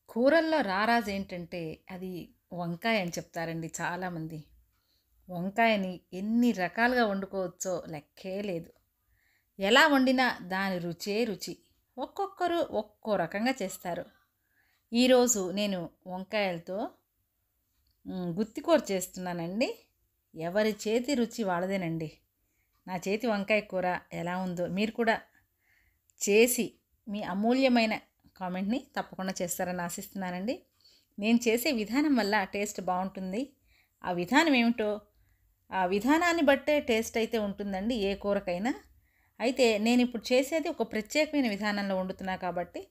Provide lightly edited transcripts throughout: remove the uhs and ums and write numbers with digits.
కూరల్లో రారాజు ఏంటంటే అది వంకాయ అని చెప్తారండి చాలామంది. వంకాయని ఎన్ని రకాలుగా వండుకోవచ్చో లెక్కే లేదు. ఎలా వండినా దాని రుచే రుచి. ఒక్కొక్కరు ఒక్కో రకంగా చేస్తారు. ఈరోజు నేను వంకాయలతో గుత్తి కూర చేస్తున్నానండి. ఎవరి చేతి రుచి వాళ్ళదేనండి. నా చేతి వంకాయ కూర ఎలా ఉందో మీరు కూడా చేసి మీ అమూల్యమైన కామెంట్ని తప్పకుండా చేస్తారని ఆశిస్తున్నానండి. నేను చేసే విధానం వల్ల టేస్ట్ బాగుంటుంది. ఆ విధానం ఏమిటో ఆ విధానాన్ని బట్టే టేస్ట్ అయితే ఉంటుందండి ఏ కూరకైనా. అయితే నేను ఇప్పుడు చేసేది ఒక ప్రత్యేకమైన విధానంలో వండుతున్నా కాబట్టి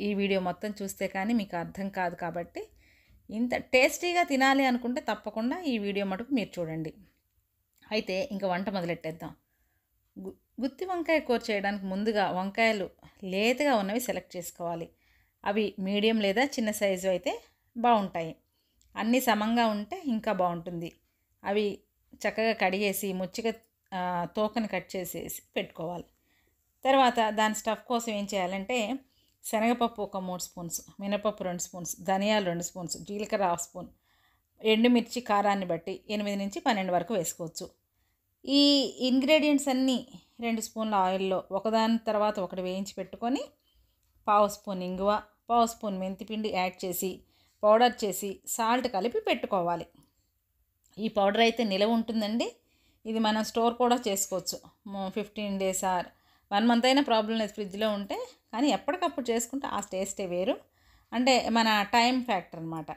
ఈ వీడియో మొత్తం చూస్తే కానీ మీకు అర్థం కాదు. కాబట్టి ఇంత టేస్టీగా తినాలి అనుకుంటే తప్పకుండా ఈ వీడియో మటుకు మీరు చూడండి. అయితే ఇంకా వంట మొదలెట్టేద్దాం. గు గుత్తి వంకాయ కూర చేయడానికి ముందుగా వంకాయలు లేతగా ఉన్నవి సెలెక్ట్ చేసుకోవాలి. అవి మీడియం లేదా చిన్న సైజు అయితే బాగుంటాయి. అన్నీ సమంగా ఉంటే ఇంకా బాగుంటుంది. అవి చక్కగా కడిగేసి ముచ్చిగా తోకని కట్ చేసేసి పెట్టుకోవాలి. తర్వాత దాని స్టఫ్ కోసం ఏం చేయాలంటే శనగపప్పు ఒక 3 స్పూన్స్, మినపప్పు 2 స్పూన్స్, ధనియాలు 2 స్పూన్స్, జీలకర్ర 1 స్పూన్, ఎండుమిర్చి కారాన్ని బట్టి 8 నుంచి 12 వరకు వేసుకోవచ్చు. ఈ ఇంగ్రీడియంట్స్ అన్నీ 2 స్పూన్ల ఆయిల్లో ఒకదాని తర్వాత ఒకటి వేయించి పెట్టుకొని పావు స్పూన్ ఇంగువ, పావు స్పూన్ మెంతిపిండి యాడ్ చేసి పౌడర్ చేసి సాల్ట్ కలిపి పెట్టుకోవాలి. ఈ పౌడర్ అయితే నిలవ ఉంటుందండి. ఇది మనం స్టోర్ కూడా చేసుకోవచ్చు. 15 డేస్ ఆర్ 1 మంత్ అయినా ప్రాబ్లం లేదు ఫ్రిడ్జ్లో ఉంటే. కానీ ఎప్పటికప్పుడు చేసుకుంటే ఆ టేస్టే వేరు. అంటే మన టైం ఫ్యాక్టర్ అనమాట.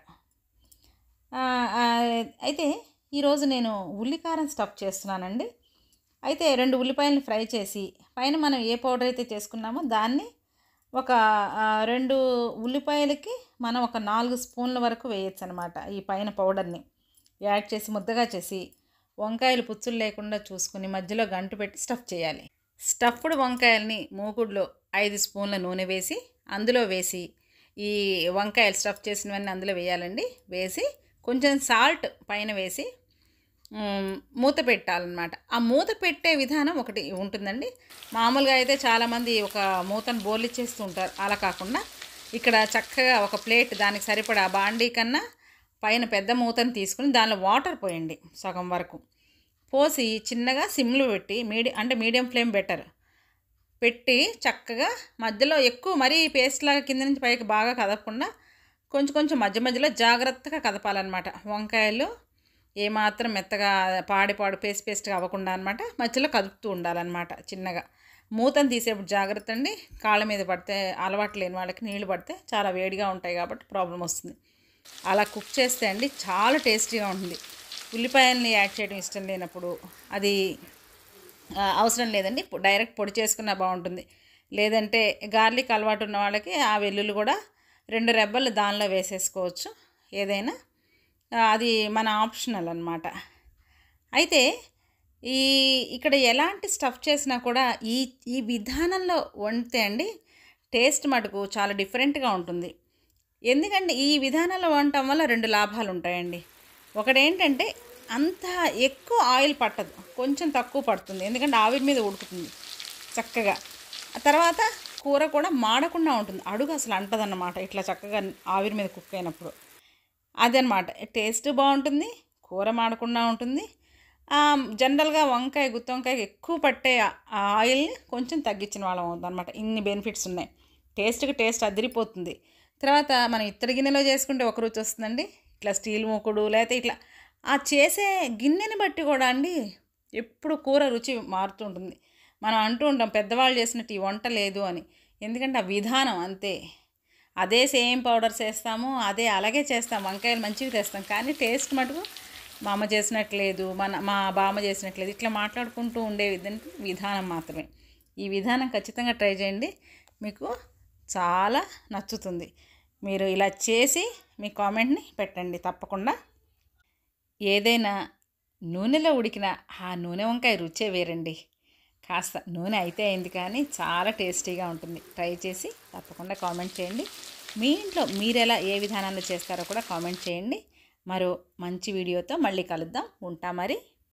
అయితే ఈరోజు నేను ఉల్లికారం స్టఫ్ చేస్తున్నానండి. అయితే 2 ఉల్లిపాయలను ఫ్రై చేసి పైన మనం ఏ పౌడర్ అయితే చేసుకున్నామో దాన్ని ఒక 2 ఉల్లిపాయలకి మనం ఒక 4 స్పూన్ల వరకు వేయచ్చు అనమాట. ఈ పైన పౌడర్ని యాడ్ చేసి ముద్దగా చేసి వంకాయలు పుచ్చులు లేకుండా చూసుకుని మధ్యలో గంటు పెట్టి స్టఫ్ చేయాలి. స్టఫ్డ్ వంకాయల్ని మూకుడులో 5 స్పూన్ల నూనె వేసి అందులో వేసి ఈ వంకాయలు స్టఫ్ చేసినవన్నీ అందులో వేయాలండి. వేసి కొంచెం సాల్ట్ పైన వేసి మూత పెట్టాలన్నమాట. ఆ మూత పెట్టే విధానం ఒకటి ఉంటుందండి. మామూలుగా అయితే చాలామంది ఒక మూతను బోర్లిచ్చేస్తూ ఉంటారు. అలా కాకుండా ఇక్కడ చక్కగా ఒక ప్లేట్ దానికి సరిపడా బాండీ కన్నా పైన పెద్ద మూతను తీసుకుని దానిలో వాటర్ పోయండి సగం వరకు. పోసి చిన్నగా సిమ్లో పెట్టి మీడియం ఫ్లేమ్ బెటర్ పెట్టి చక్కగా మధ్యలో ఎక్కువ మరీ పేస్ట్లాగా కింద నుంచి పైకి బాగా కదపకుండా కొంచెం కొంచెం మధ్య మధ్యలో జాగ్రత్తగా కదపాలన్నమాట. వంకాయలు ఏమాత్రం మెత్తగా పాడు పేస్ట్గా అవ్వకుండా అనమాట. మధ్యలో కదుపుతూ ఉండాలన్నమాట చిన్నగా. మూతను తీసేప్పుడు జాగ్రత్త అండి. కాళ్ళ మీద పడితే అలవాటు లేని వాళ్ళకి నీళ్లు పడితే చాలా వేడిగా ఉంటాయి కాబట్టి ప్రాబ్లం వస్తుంది. అలా కుక్ చేస్తే అండి చాలా టేస్టీగా ఉంటుంది. ఉల్లిపాయల్ని యాడ్ చేయడం ఇష్టం లేనప్పుడు అది అవసరం లేదండి. డైరెక్ట్ పొడి చేసుకున్నా బాగుంటుంది. లేదంటే గార్లిక్ అలవాటు ఉన్న వాళ్ళకి ఆ వెల్లుల్లి కూడా 2 రెబ్బలు దానిలో వేసేసుకోవచ్చు. ఏదైనా అది మన ఆప్షనల్ అనమాట. అయితే ఇక్కడ ఎలాంటి స్టఫ్ చేసినా కూడా ఈ విధానంలో వండితే అండి టేస్ట్ మటుకు చాలా డిఫరెంట్గా ఉంటుంది. ఎందుకంటే ఈ విధానంలో వండటం వల్ల 2 లాభాలు ఉంటాయండి. ఒకటేంటంటే అంత ఎక్కువ ఆయిల్ పట్టదు, కొంచెం తక్కువ పడుతుంది. ఎందుకంటే ఆవిరి మీద ఉడుకుతుంది చక్కగా. ఆ తర్వాత కూర కూడా మాడకుండా ఉంటుంది. అడుగు అసలు అంటదన్నమాట ఇట్లా చక్కగా ఆవిరి మీద కుక్ అయినప్పుడు. అదనమాట టేస్ట్ బాగుంటుంది, కూర మాడకుండా ఉంటుంది. జనరల్గా గుత్తి వంకాయ ఎక్కువ పట్టే ఆయిల్ని కొంచెం తగ్గించిన వాళ్ళం అవుతుంది అనమాట. ఇన్ని బెనిఫిట్స్ ఉన్నాయి. టేస్ట్ అదిరిపోతుంది. తర్వాత మనం ఇత్తడి గిన్నెలో చేసుకుంటే ఒక రుచి వస్తుందండి. ఇట్లా స్టీల్ మూకుడు లేకపోతే ఇట్లా ఆ చేసే గిన్నెని బట్టి కూడా అండి ఎప్పుడు కూర రుచి మారుతూ ఉంటుంది. మనం అంటూ ఉంటాం పెద్దవాళ్ళు చేసినట్టు ఈ వంట లేదు అని. ఎందుకంటే ఆ విధానం అంతే. అదే సేమ్ పౌడర్స్ వేస్తాము, అలాగే చేస్తాం, వంకాయలు మంచిగా తెస్తాం. కానీ టేస్ట్ మటుకు మా అమ్మ చేసినట్టు లేదు, మా బామ్మ చేసినట్లేదు, ఇట్లా మాట్లాడుకుంటూ ఉండే విధానం మాత్రమే. ఈ విధానం ఖచ్చితంగా ట్రై చేయండి, మీకు చాలా నచ్చుతుంది. మీరు ఇలా చేసి మీ కామెంట్ని పెట్టండి తప్పకుండా. ఏదైనా నూనెలో ఉడికిన ఆ నూనె వంకాయ రుచే వేరండి. కాస్త నూనె అయితే అయింది కానీ చాలా టేస్టీగా ఉంటుంది. ట్రై చేసి తప్పకుండా కామెంట్ చేయండి. మీ ఇంట్లో మీరెలా ఏ విధానంలో చేస్తారో కూడా కామెంట్ చేయండి. మరో మంచి వీడియోతో మళ్ళీ కలుద్దాం. ఉంటా మరి.